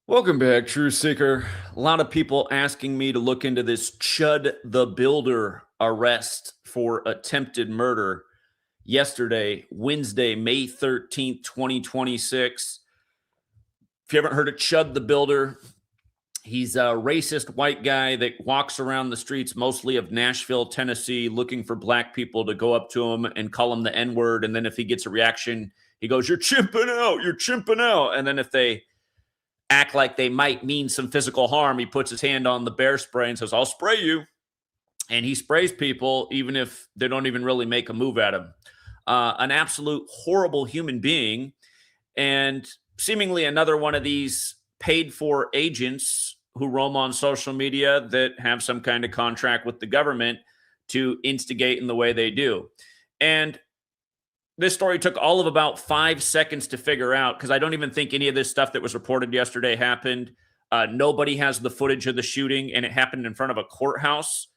Welcome back, True Seeker. A lot of people asking me to look into this Chud the Builder arrest for attempted murder yesterday, Wednesday, May 13th, 2026. If you haven't heard of Chud the Builder, he's a racist white guy that walks around the streets mostly of Nashville, Tennessee, looking for black people to go up to him and call him the N-word. And then if he gets a reaction, he goes, "You're chimping out, you're chimping out." And then if they act like they might mean some physical harm, he puts his hand on the bear spray and says, "I'll spray you." And he sprays people even if they don't even really make a move at him. An absolute horrible human being, and seemingly another one of these paid for agents who roam on social media that have some kind of contract with the government to instigate in the way they do. And this story took all of about 5 seconds to figure out because I don't even think any of this stuff that was reported yesterday happened. Nobody has the footage of the shooting, and it happened in front of a courthouse.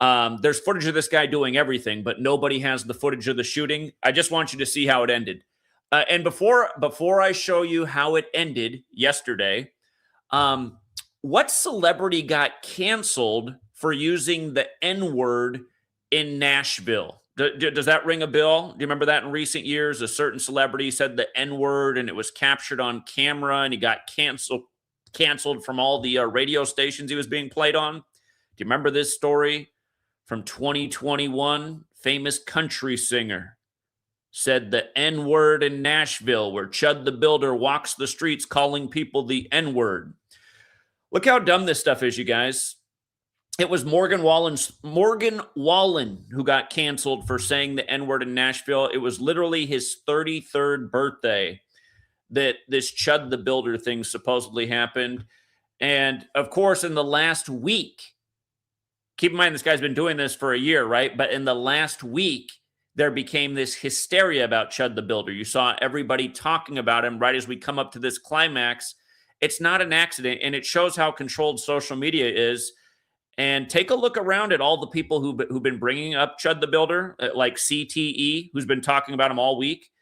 There's footage of this guy doing everything, but nobody has the footage of the shooting. I just want you to see how it ended. And before I show you how it ended yesterday, what celebrity got canceled for using the N-word in Nashville? Does that ring a bell? Do you remember that in recent years? A certain celebrity said the N-word and it was captured on camera and he got canceled from all the radio stations he was being played on. Do you remember this story from 2021? Famous country singer said the N-word in Nashville, where Chud the Builder walks the streets calling people the N-word. Look how dumb this stuff is, you guys. It was Morgan Wallen who got canceled for saying the N-word in Nashville. It was literally his 33rd birthday that this Chud the Builder thing supposedly happened. And of course, in the last week, keep in mind this guy's been doing this for a year, right? But in the last week, there became this hysteria about Chud the Builder. You saw everybody talking about him right as we come up to this climax. It's not an accident, and it shows how controlled social media is. And take a look around at all the people who've been bringing up Chud the Builder, like CTE, who's been talking about him all week.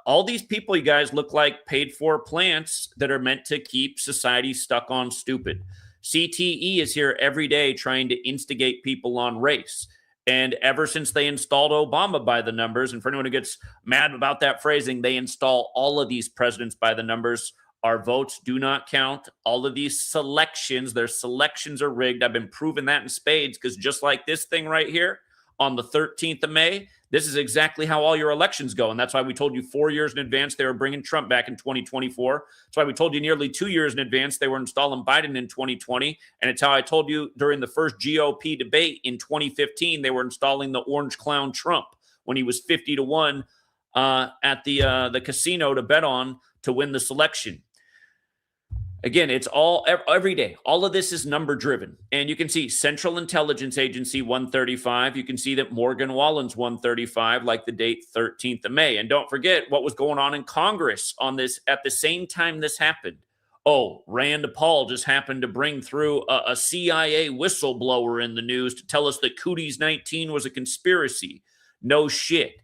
All these people, you guys, look like paid-for plants that are meant to keep society stuck on stupid. CTE is here every day trying to instigate people on race. And ever since they installed Obama by the numbers, and for anyone who gets mad about that phrasing, they install all of these presidents by the numbers. Our votes do not count. All of these selections, their selections are rigged. I've been proving that in spades because just like this thing right here on the 13th of May, this is exactly how all your elections go. And that's why we told you 4 years in advance they were bringing Trump back in 2024. That's why we told you nearly 2 years in advance they were installing Biden in 2020. And it's how I told you during the first GOP debate in 2015, they were installing the orange clown Trump when he was 50-1 at the casino to bet on to win the selection. Again, it's all every day. All of this is number driven. And you can see Central Intelligence Agency 135. You can see that Morgan Wallen's 135, like the date 13th of May. And don't forget what was going on in Congress on this at the same time this happened. Oh, Rand Paul just happened to bring through a CIA whistleblower in the news to tell us that Cooties 19 was a conspiracy. No shit.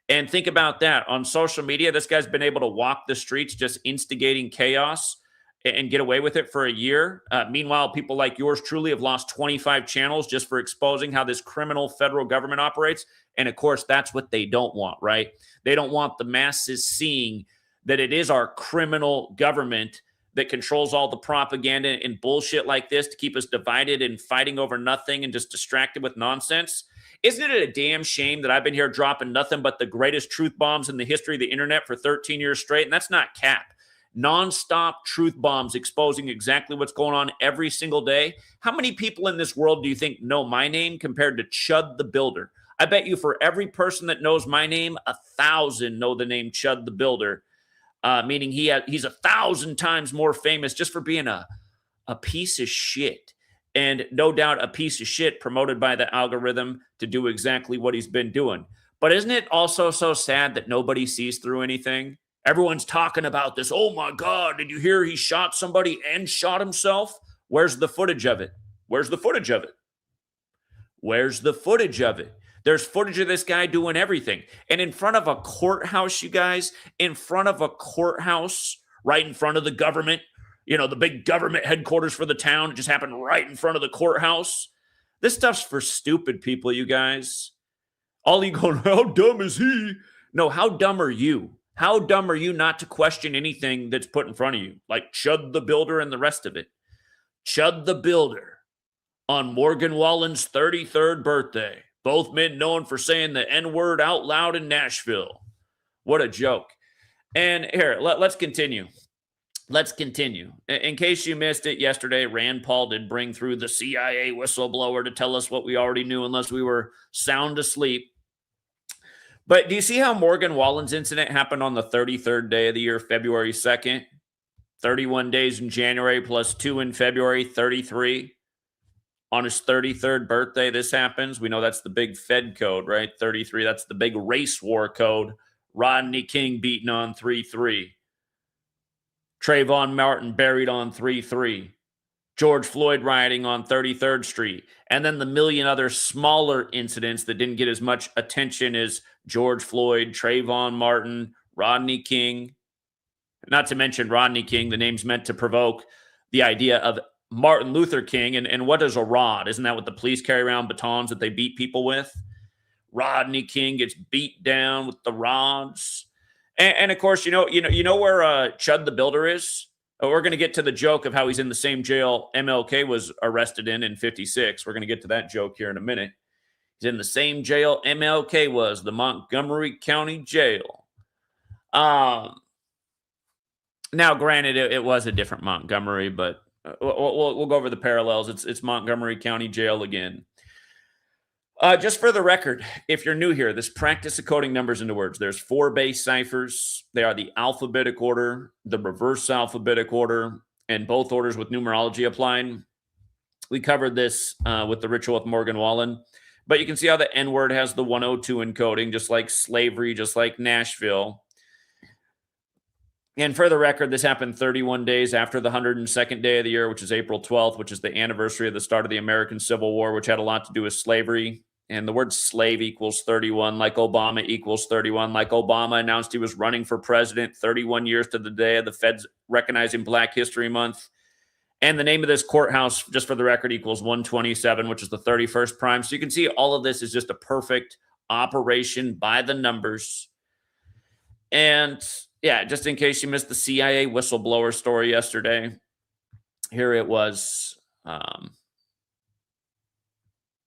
And think about that. On social media, this guy's been able to walk the streets just instigating chaos and get away with it for a year. Meanwhile, people like yours truly have lost 25 channels just for exposing how this criminal federal government operates. And of course, that's what they don't want, right? They don't want the masses seeing that it is our criminal government that controls all the propaganda and bullshit like this to keep us divided and fighting over nothing and just distracted with nonsense. Isn't it a damn shame that I've been here dropping nothing but the greatest truth bombs in the history of the internet for 13 years straight? And that's not cap. Nonstop truth bombs exposing exactly what's going on every single day. How many people in this world do you think know my name compared to Chud the Builder? I bet you for every person that knows my name, 1,000 know the name Chud the Builder, meaning he's 1,000 times more famous just for being a piece of shit. And no doubt a piece of shit promoted by the algorithm to do exactly what he's been doing. But isn't it also so sad that nobody sees through anything? Everyone's talking about this. Oh my God, did you hear he shot somebody and shot himself? Where's the footage of it? Where's the footage of it? Where's the footage of it? There's footage of this guy doing everything. And in front of a courthouse, you guys, in front of a courthouse, right in front of the government, the big government headquarters for the town. It just happened right in front of the courthouse. This stuff's for stupid people, you guys. All you going, how dumb is he? No, how dumb are you? How dumb are you not to question anything that's put in front of you? Like Chud the Builder and the rest of it. Chud the Builder on Morgan Wallen's 33rd birthday. Both men known for saying the N-word out loud in Nashville. What a joke. And here, let's continue. Let's continue. In case you missed it yesterday, Rand Paul did bring through the CIA whistleblower to tell us what we already knew unless we were sound asleep. But do you see how Morgan Wallen's incident happened on the 33rd day of the year, February 2nd? 31 days in January plus 2 in February, 33. On his 33rd birthday, this happens. We know that's the big Fed code, right? 33, that's the big race war code. Rodney King beaten on 3-3. Trayvon Martin buried on 3-3. George Floyd rioting on 33rd Street. And then the million other smaller incidents that didn't get as much attention as George Floyd, Trayvon Martin, Rodney King. Not to mention Rodney King, the name's meant to provoke the idea of Martin Luther King. And what is a rod? Isn't that what the police carry around, batons that they beat people with? Rodney King gets beat down with the rods. And of course, you know where Chud the Builder is? We're going to get to the joke of how he's in the same jail MLK was arrested in 56. We're going to get to that joke here in a minute. He's in the same jail MLK was, the Montgomery County Jail. Now, granted, it was a different Montgomery, but we'll go over the parallels. It's Montgomery County Jail again. Just for the record, if you're new here, this practice of coding numbers into words. There's 4 base ciphers. They are the alphabetic order, the reverse alphabetic order, and both orders with numerology applied. We covered this with the ritual with Morgan Wallen. But you can see how the N-word has the 102 encoding, just like slavery, just like Nashville. And for the record, this happened 31 days after the 102nd day of the year, which is April 12th, which is the anniversary of the start of the American Civil War, which had a lot to do with slavery. And the word slave equals 31, like Obama equals 31, like Obama announced he was running for president 31 years to the day of the Feds recognizing Black History Month. And the name of this courthouse, just for the record, equals 127, which is the 31st prime. So you can see all of this is just a perfect operation by the numbers. And yeah, just in case you missed the CIA whistleblower story yesterday, here it was.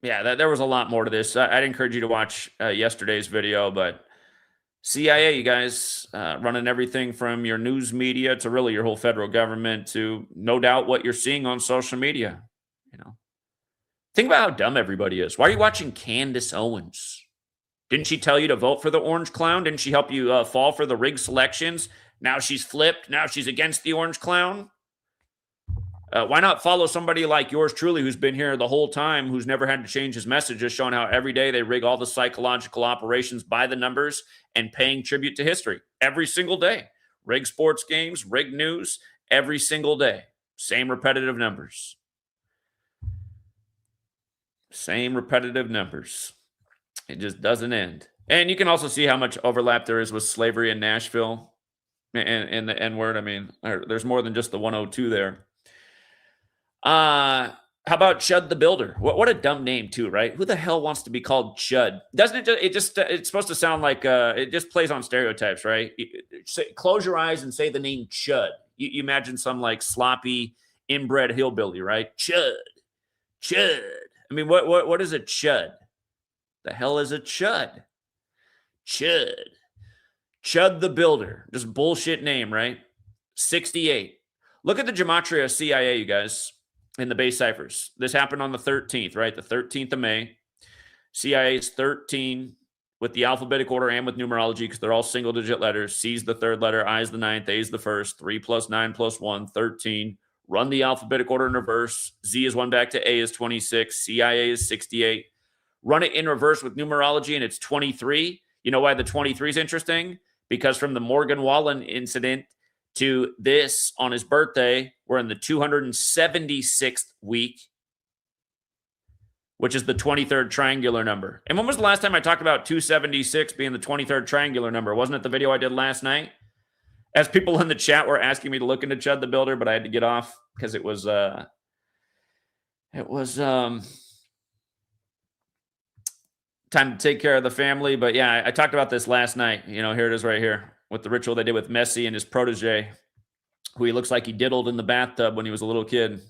Yeah, there was a lot more to this. I'd encourage you to watch yesterday's video, but CIA, you guys, running everything from your news media to really your whole federal government to no doubt what you're seeing on social media. Think about how dumb everybody is. Why are you watching Candace Owens? Didn't she tell you to vote for the orange clown? Didn't she help you fall for the rigged selections? Now she's flipped. Now she's against the orange clown. Why not follow somebody like yours truly who's been here the whole time, who's never had to change his messages, showing how every day they rig all the psychological operations by the numbers and paying tribute to history every single day. Rig sports games, rig news, every single day. Same repetitive numbers. Same repetitive numbers. It just doesn't end. And you can also see how much overlap there is with slavery in Nashville and the N-word. I mean, there's more than just the 102 there. How about Chud the Builder? What a dumb name too, right? Who the hell wants to be called Chud? Doesn't it? It's supposed to sound like it just plays on stereotypes, right? Close your eyes and say the name Chud. You imagine some like sloppy inbred hillbilly, right? Chud. I mean, what is a Chud? The hell is a Chud? Chud the Builder. Just bullshit name, right? 68. Look at the Gematria CIA, you guys. In the base ciphers. This happened on the 13th, right? The 13th of May. CIA's 13 with the alphabetic order and with numerology because they're all single-digit letters. C's the third letter, I's the ninth, A's the first. 3 plus 9 plus 1, 13. Run the alphabetic order in reverse. Z is 1 back to A is 26. CIA is 68. Run it in reverse with numerology and it's 23. You know why the 23 is interesting? Because from the Morgan Wallen incident to this on his birthday, we're in the 276th week, which is the 23rd triangular number. And when was the last time I talked about 276 being the 23rd triangular number? Wasn't it the video I did last night? As people in the chat were asking me to look into Chud the Builder, but I had to get off because it was time to take care of the family. But yeah, I talked about this last night. You know, here it is right here with the ritual they did with Messi and his protege, who he looks like he diddled in the bathtub when he was a little kid.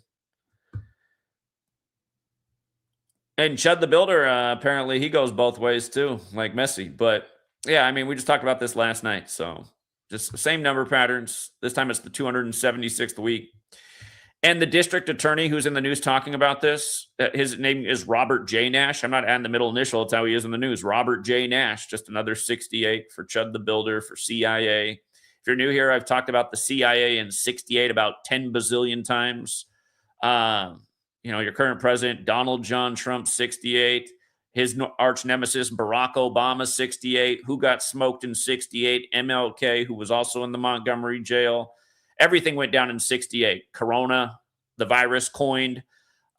And Chud the Builder, apparently he goes both ways too, like Messi. But yeah, I mean, we just talked about this last night. So just same number patterns. This time it's the 276th week. And the district attorney who's in the news talking about this, his name is Robert J. Nash. I'm not adding the middle initial. It's how he is in the news. Robert J. Nash, just another 68 for Chud the Builder, for CIA. If you're new here, I've talked about the CIA in 68 about 10 bazillion times. You know, your current president, Donald John Trump, 68. His arch nemesis, Barack Obama, 68. Who got smoked in 68? MLK, who was also in the Montgomery jail. Everything went down in 68. Corona, the virus coined,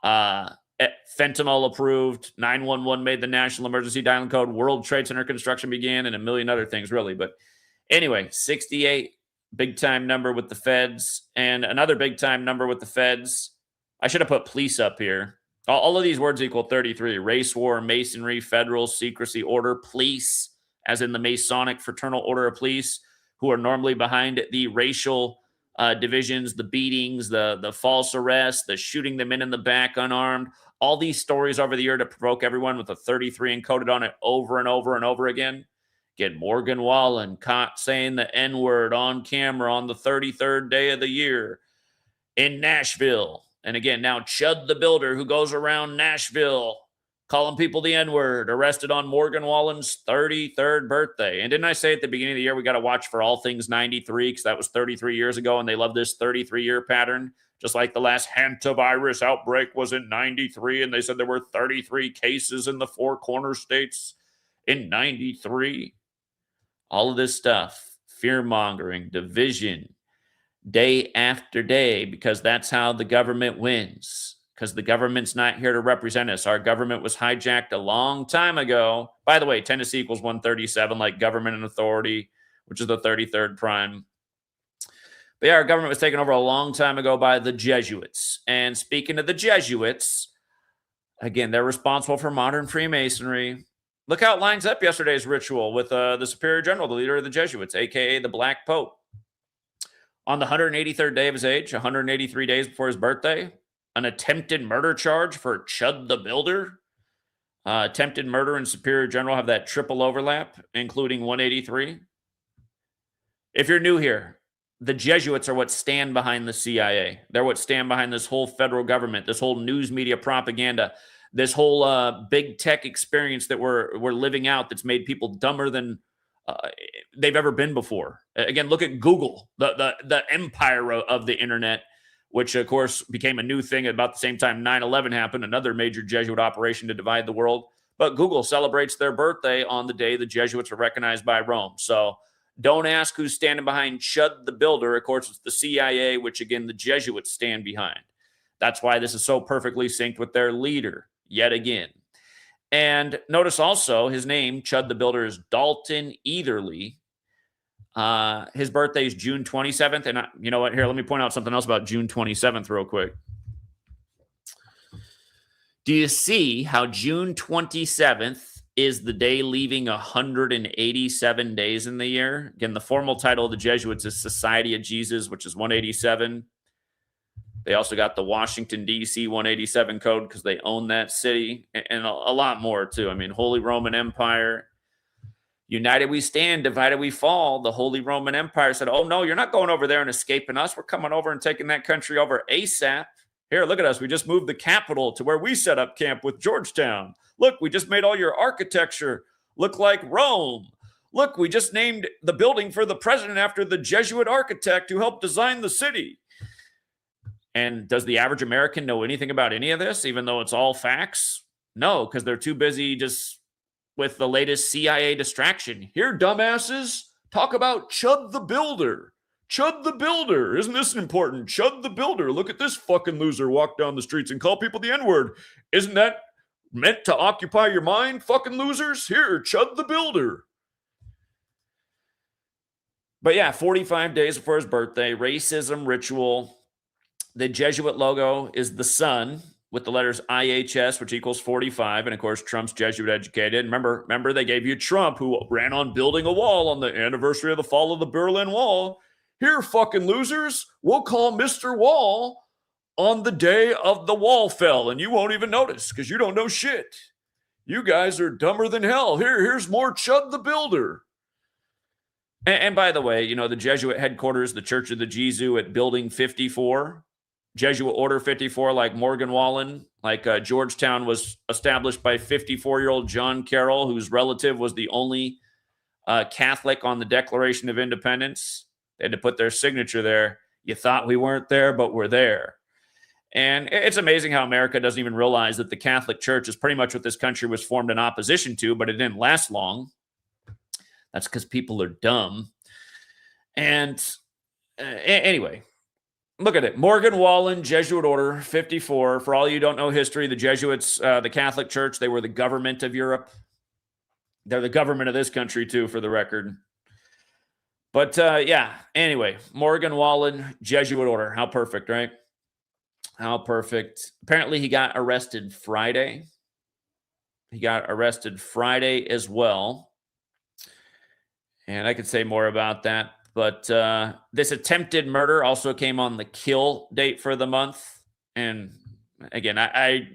fentanyl approved, 911 made the national emergency dialing code, World Trade Center construction began, and a million other things, really. But anyway, 68, big time number with the feds, and another big time number with the feds. I should have put police up here. All of these words equal 33. Race war, masonry, federal, secrecy, order, police, as in the Masonic Fraternal Order of Police, who are normally behind the racial divisions, the beatings, the false arrests, the shooting them in the back unarmed. All these stories over the year to provoke everyone with a 33 encoded on it over and over and over again. Get Morgan Wallen caught saying the N-word on camera on the 33rd day of the year in Nashville. And again, now Chud the Builder, who goes around Nashville calling people the N-word, arrested on Morgan Wallen's 33rd birthday. And didn't I say at the beginning of the year, we got to watch for all things 93, because that was 33 years ago, and they love this 33-year pattern. Just like the last hantavirus outbreak was in 93, and they said there were 33 cases in the four corner states in 93. All of this stuff, fear-mongering, division, day after day, because that's how the government wins. Because the government's not here to represent us. Our government was hijacked a long time ago. By the way, Tennessee equals 137, like government and authority, which is the 33rd prime. But yeah, our government was taken over a long time ago by the Jesuits. And speaking of the Jesuits, again, they're responsible for modern Freemasonry. Look how it lines up yesterday's ritual with the Superior General, the leader of the Jesuits, a.k.a. the Black Pope. On the 183rd day of his age, 183 days before his birthday, an attempted murder charge for Chud the Builder. Attempted murder and Superior General have that triple overlap, including 183. If you're new here, the Jesuits are what stand behind the CIA. They're what stand behind this whole federal government, this whole news media propaganda, this whole big tech experience that we're living out that's made people dumber than they've ever been before. Again, look at Google, the empire of the internet, which, of course, became a new thing at about the same time 9/11 happened, another major Jesuit operation to divide the world. But Google celebrates their birthday on the day the Jesuits were recognized by Rome. So don't ask who's standing behind Chud the Builder. Of course, it's the CIA, which, again, the Jesuits stand behind. That's why this is so perfectly synced with their leader, yet again. And notice also his name, Chud the Builder, is Dalton Etherly. His birthday is June 27th. And you know what? Here, let me point out something else about June 27th real quick. Do you see how June 27th is the day leaving 187 days in the year? Again, the formal title of the Jesuits is Society of Jesus, which is 187. They also got the Washington, D.C. 187 code because they own that city, and a lot more, too. I mean, Holy Roman Empire. United we stand, divided we fall. The Holy Roman Empire said, oh, no, you're not going over there and escaping us. We're coming over and taking that country over ASAP. Here, look at us. We just moved the capital to where we set up camp with Georgetown. Look, we just made all your architecture look like Rome. Look, we just named the building for the president after the Jesuit architect who helped design the city. And does the average American know anything about any of this, even though it's all facts? No, because they're too busy just with the latest CIA distraction. Here, dumbasses, talk about Chud the Builder. Chud the Builder. Isn't this important? Chud the Builder. Look at this fucking loser walk down the streets and call people the N-word. Isn't that meant to occupy your mind, fucking losers? Here, Chud the Builder. But yeah, 45 days before his birthday, racism ritual. The Jesuit logo is the sun with the letters IHS, which equals 45. And of course, Trump's Jesuit educated. Remember, they gave you Trump, who ran on building a wall on the anniversary of the fall of the Berlin Wall. Here, fucking losers, we'll call Mr. Wall on the day of the wall fell, and you won't even notice because you don't know shit. You guys are dumber than hell. Here's more Chud the Builder. And by the way, you know, the Jesuit headquarters, the Church of the Jesu at Building 54, Jesuit Order 54, like Morgan Wallen, like Georgetown was established by 54-year-old John Carroll, whose relative was the only Catholic on the Declaration of Independence. They had to put their signature there. You thought we weren't there, but we're there. And it's amazing how America doesn't even realize that the Catholic Church is pretty much what this country was formed in opposition to, but it didn't last long. That's because people are dumb. And anyway, look at it. Morgan Wallen, Jesuit Order 54. For all you don't know history, the Jesuits, the Catholic Church, they were the government of Europe. They're the government of this country, too, for the record. But yeah, anyway, Morgan Wallen, Jesuit Order. How perfect, right? How perfect. Apparently, he got arrested Friday. He got arrested Friday as well. And I could say more about that. But this attempted murder also came on the kill date for the month. And again, I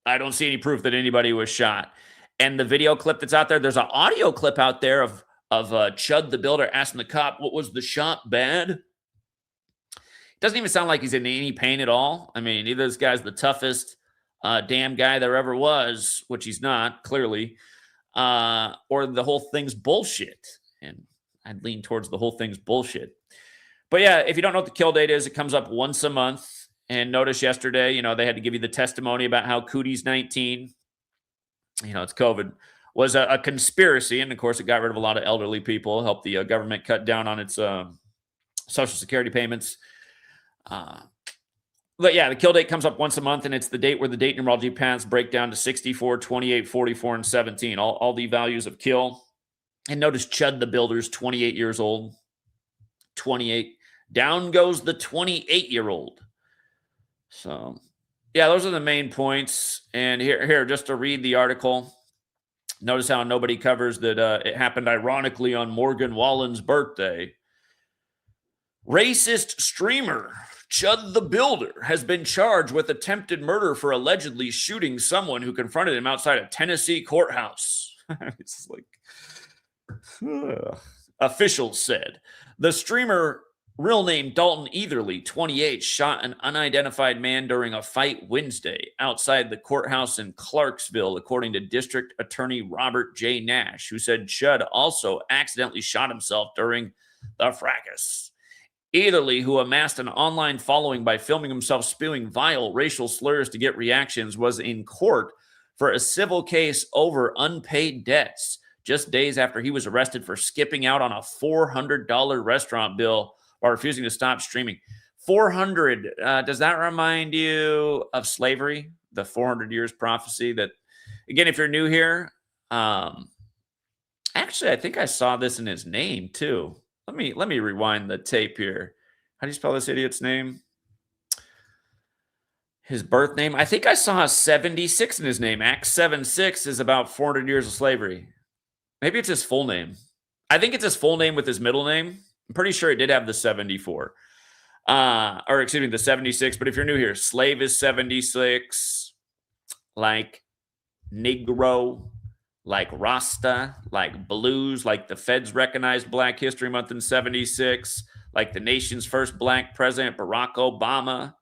don't see any proof that anybody was shot. And the video clip that's out there, there's an audio clip out there of Chud the Builder asking the cop, what was the shot bad? It doesn't even sound like he's in any pain at all. I mean, either this guy's the toughest damn guy there ever was, which he's not, clearly, or the whole thing's bullshit. And I'd lean towards the whole thing's bullshit. But yeah, if you don't know what the kill date is, it comes up once a month. And notice yesterday, you know, they had to give you the testimony about how Cooties 19, you know, it's COVID, was a conspiracy. And of course, it got rid of a lot of elderly people, helped the government cut down on its Social Security payments. But yeah, the kill date comes up once a month, and it's the date where the date numerology paths break down to 64, 28, 44, and 17, all the values of kill. And notice Chud the Builder's 28 years old. 28. Down goes the 28-year-old. So, yeah, those are the main points. And here, just to read the article, notice how nobody covers that it happened ironically on Morgan Wallen's birthday. Racist streamer Chud the Builder has been charged with attempted murder for allegedly shooting someone who confronted him outside a Tennessee courthouse. It's like... Officials said the streamer, real name Dalton Etherly, 28, shot an unidentified man during a fight Wednesday outside the courthouse in Clarksville, according to District Attorney Robert J. Nash, who said Chud also accidentally shot himself during the fracas. Etherly, who amassed an online following by filming himself spewing vile racial slurs to get reactions, was in court for a civil case over unpaid debts, just days after he was arrested for skipping out on a $400 restaurant bill while refusing to stop streaming. 400. Does that remind you of slavery? The 400 years prophecy that, again, if you're new here, actually, I think I saw this in his name too. Let me rewind the tape here. How do you spell this idiot's name? His birth name. I think I saw a 76 in his name. Acts 7:6 is about 400 years of slavery. Maybe it's his full name. I think it's his full name with his middle name. I'm pretty sure it did have the 74. Or excuse me, the 76. But if you're new here, slave is 76. Like Negro, like Rasta, like blues, like the feds recognized Black History Month in 76, like the nation's first Black president, Barack Obama.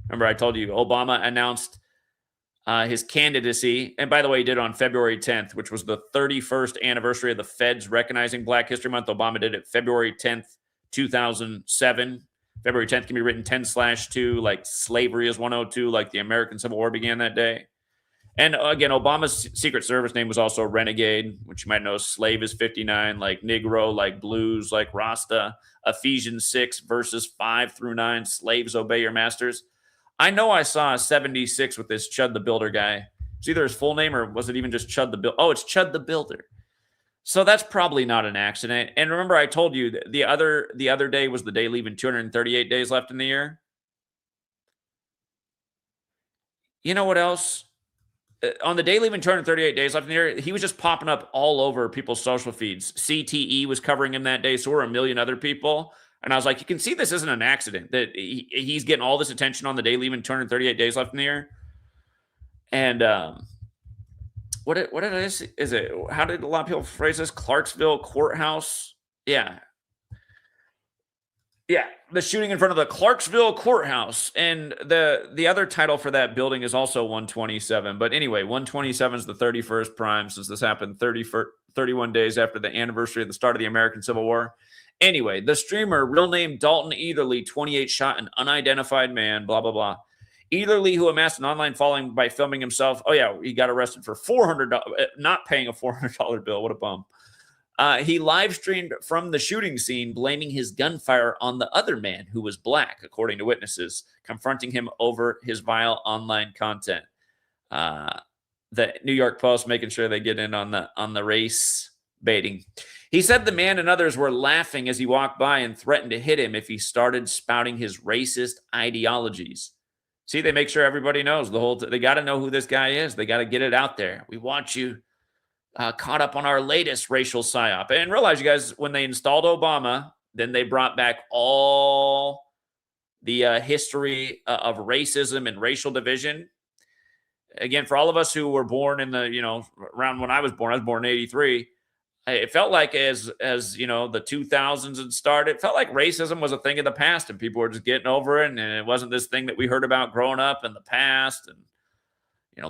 Remember, I told you Obama announced his candidacy. And by the way, he did it on February 10th, which was the 31st anniversary of the feds recognizing Black History Month. Obama did it February 10th, 2007. February 10th can be written 10/2, like slavery is 102, like the American Civil War began that day. And again, Obama's Secret Service name was also Renegade, which you might know. Slave is 59, like Negro, like blues, like Rasta. Ephesians 6, verses 5 through 9, slaves obey your masters. I know I saw a 76 with this Chud the Builder guy. It's either his full name or was it even just Chud the Builder? Oh, it's Chud the Builder. So that's probably not an accident. And remember, I told you the other day was the day leaving 238 days left in the year. You know what else? On the day leaving 238 days left in the year, he was just popping up all over people's social feeds. CTE was covering him that day, so were a million other people. And I was like, you can see this isn't an accident, that he's getting all this attention on the day leaving 238 days left in the year. And what did I say? Is it, how did a lot of people phrase this? Clarksville courthouse. Yeah. Yeah, the shooting in front of the Clarksville courthouse. And the other title for that building is also 127. But anyway, 127 is the 31st prime, since this happened 31 days after the anniversary of the start of the American Civil War. Anyway, the streamer, real name Dalton Etherly, 28, shot an unidentified man, blah, blah, blah. Etherly, who amassed an online following by filming himself. Oh, yeah, he got arrested for $400, not paying a $400 bill. What a bum. He live streamed from the shooting scene, blaming his gunfire on the other man, who was black, according to witnesses, confronting him over his vile online content. The New York Post making sure they get in on the race baiting. He said the man and others were laughing as he walked by and threatened to hit him if he started spouting his racist ideologies. See, they make sure everybody knows the whole. They got to know who this guy is. They got to get it out there. We want you caught up on our latest racial psyop. And realize, you guys, when they installed Obama, then they brought back all the history of racism and racial division. Again, for all of us who were born in the, around when I was born in 83, it felt like as the 2000s had started, it felt like racism was a thing of the past and people were just getting over it. And it wasn't this thing that we heard about growing up in the past. And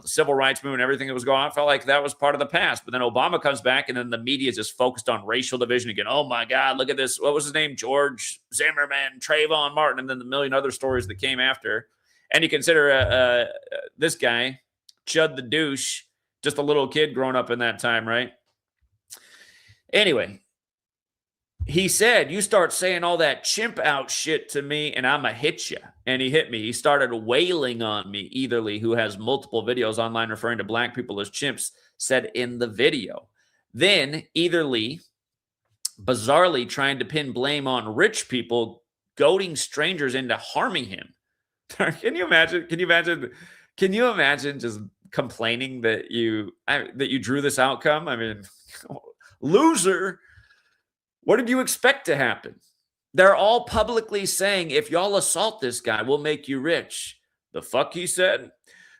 the civil rights movement, everything that was going on, I felt like that was part of the past. But then Obama comes back, and then the media is just focused on racial division again. Oh, my God, look at this. What was his name? George Zimmerman, Trayvon Martin, and then the million other stories that came after. And you consider this guy, Chud the douche, just a little kid growing up in that time, right? Anyway, he said, you start saying all that chimp out shit to me and I'm going to hit you. And he hit me. He started wailing on me. Etherly, who has multiple videos online referring to black people as chimps, said in the video. Then Etherly, bizarrely trying to pin blame on rich people, goading strangers into harming him. Can you imagine? Can you imagine just complaining that you drew this outcome? I mean, loser. What did you expect to happen? They're all publicly saying, if y'all assault this guy, we'll make you rich. The fuck, he said.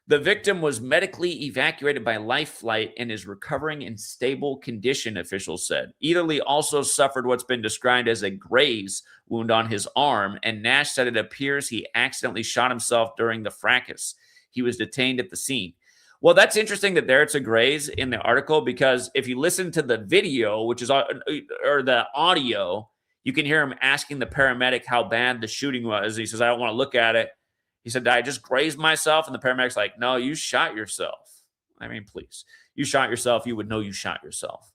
The victim was medically evacuated by life flight and is recovering in stable condition, officials said. Etherly also suffered what's been described as a graze wound on his arm, and Nash said it appears he accidentally shot himself during the fracas. He was detained at the scene. Well, that's interesting that it's a graze in the article, because if you listen to the video, or the audio, you can hear him asking the paramedic how bad the shooting was. He says, I don't want to look at it. He said, I just grazed myself. And the paramedic's like, no, you shot yourself. I mean, please. You shot yourself. You would know you shot yourself.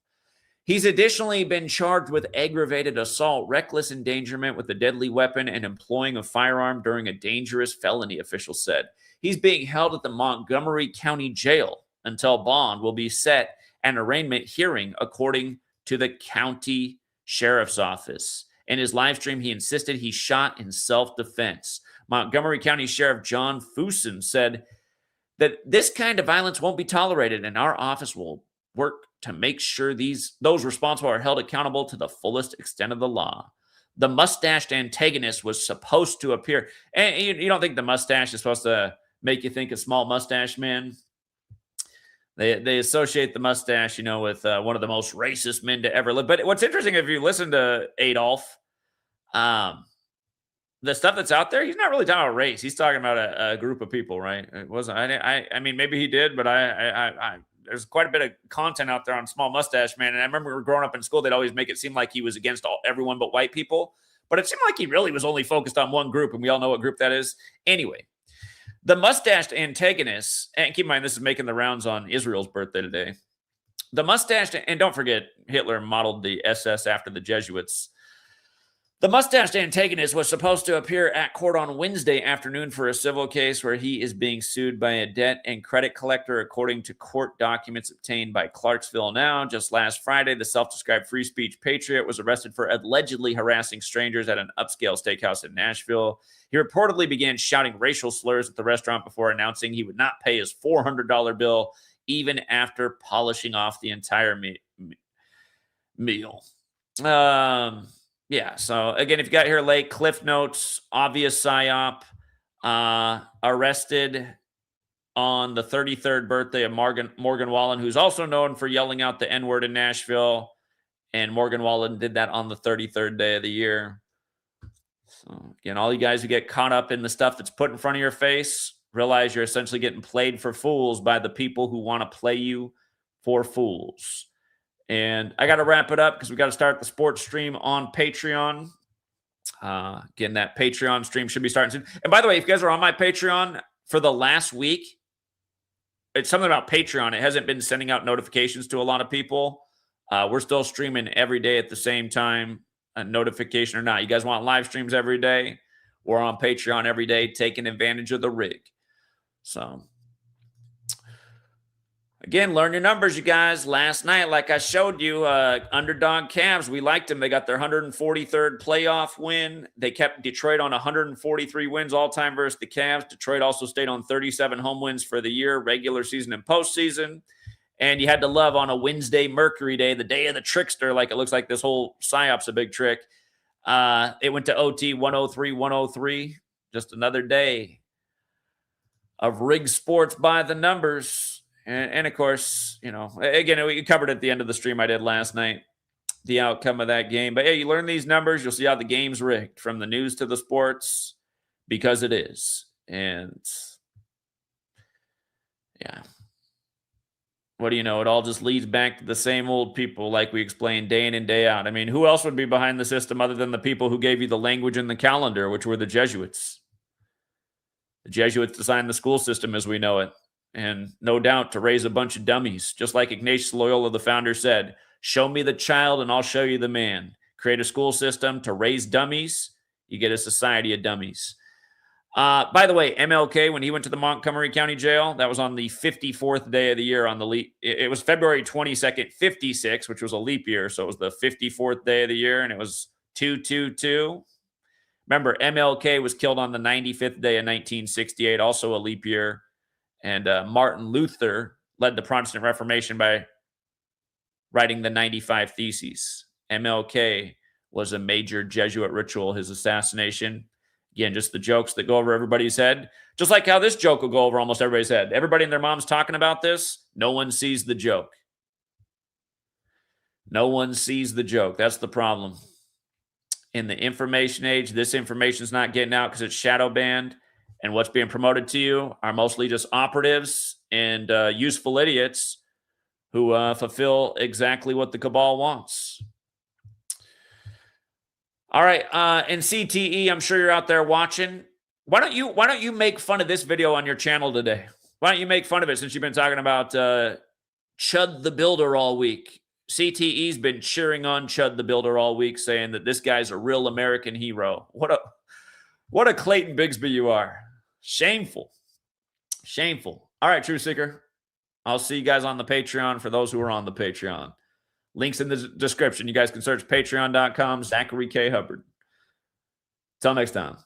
He's additionally been charged with aggravated assault, reckless endangerment with a deadly weapon, and employing a firearm during a dangerous felony, officials said. He's being held at the Montgomery County Jail until bond will be set and arraignment hearing, according to the county sheriff's office. In his live stream, he insisted he shot in self-defense. Montgomery County Sheriff John Fusen said that this kind of violence won't be tolerated, and our office will work to make sure those responsible are held accountable to the fullest extent of the law. The mustached antagonist was supposed to appear. And you don't think the mustache is supposed to make you think of small mustache men? They associate the mustache, with one of the most racist men to ever live. But what's interesting, if you listen to Adolf, the stuff that's out there, he's not really talking about race. He's talking about a group of people, right? It wasn't. I mean, maybe he did, but there's quite a bit of content out there on small mustache man. And I remember growing up in school, they'd always make it seem like he was against everyone but white people. But it seemed like he really was only focused on one group, and we all know what group that is. Anyway, the mustached antagonist, and keep in mind, this is making the rounds on Israel's birthday today. The mustached, and don't forget, Hitler modeled the SS after the Jesuits. The mustached antagonist was supposed to appear at court on Wednesday afternoon for a civil case where he is being sued by a debt and credit collector, according to court documents obtained by Clarksville Now. Just last Friday, the self-described free speech patriot was arrested for allegedly harassing strangers at an upscale steakhouse in Nashville. He reportedly began shouting racial slurs at the restaurant before announcing he would not pay his $400 bill even after polishing off the entire meal. Yeah, so again, if you got here late, Cliff Notes, obvious psyop, arrested on the 33rd birthday of Morgan Wallen, who's also known for yelling out the N-word in Nashville, and Morgan Wallen did that on the 33rd day of the year. So again, all you guys who get caught up in the stuff that's put in front of your face, realize you're essentially getting played for fools by the people who want to play you for fools. And I got to wrap it up because we got to start the sports stream on Patreon. Again, that Patreon stream should be starting soon. And by the way, if you guys are on my Patreon for the last week, it's something about Patreon. It hasn't been sending out notifications to a lot of people. We're still streaming every day at the same time, a notification or not. You guys want live streams every day? We're on Patreon every day, taking advantage of the rig. So again, learn your numbers, you guys. Last night, like I showed you, underdog Cavs, we liked them. They got their 143rd playoff win. They kept Detroit on 143 wins all-time versus the Cavs. Detroit also stayed on 37 home wins for the year, regular season and postseason. And you had to love on a Wednesday, Mercury Day, the day of the trickster, like it looks like this whole PSYOP's a big trick. It went to OT 103-103. Just another day of rigged sports by the numbers. And of course, you know, again, we covered at the end of the stream I did last night, the outcome of that game. But hey, you learn these numbers, you'll see how the game's rigged from the news to the sports, because it is. And yeah, what do you know? It all just leads back to the same old people, like we explained day in and day out. I mean, who else would be behind the system other than the people who gave you the language and the calendar, which were the Jesuits? The Jesuits designed the school system as we know it. And no doubt to raise a bunch of dummies. Just like Ignatius Loyola, the founder, said, show me the child and I'll show you the man. Create a school system to raise dummies. You get a society of dummies. By the way, MLK, when he went to the Montgomery County Jail, that was on the 54th day of the year on the leap. It was February 22nd, 56, which was a leap year. So it was the 54th day of the year, and it was 222. Remember, MLK was killed on the 95th day of 1968, also a leap year. And Martin Luther led the Protestant Reformation by writing the 95 Theses. MLK was a major Jesuit ritual, his assassination. Again, just the jokes that go over everybody's head. Just like how this joke will go over almost everybody's head. Everybody and their mom's talking about this. No one sees the joke. No one sees the joke. That's the problem. In the information age, this information is not getting out because it's shadow banned. And what's being promoted to you are mostly just operatives and useful idiots who fulfill exactly what the cabal wants. All right, and CTE, I'm sure you're out there watching. Why don't you make fun of this video on your channel today? Why don't you make fun of it since you've been talking about Chud the Builder all week? CTE's been cheering on Chud the Builder all week, saying that this guy's a real American hero. What a Clayton Bigsby you are. Shameful. Shameful. All right, True Seeker. I'll see you guys on the Patreon for those who are on the Patreon. Links in the description. You guys can search patreon.com, Zachary K. Hubbard. Till next time.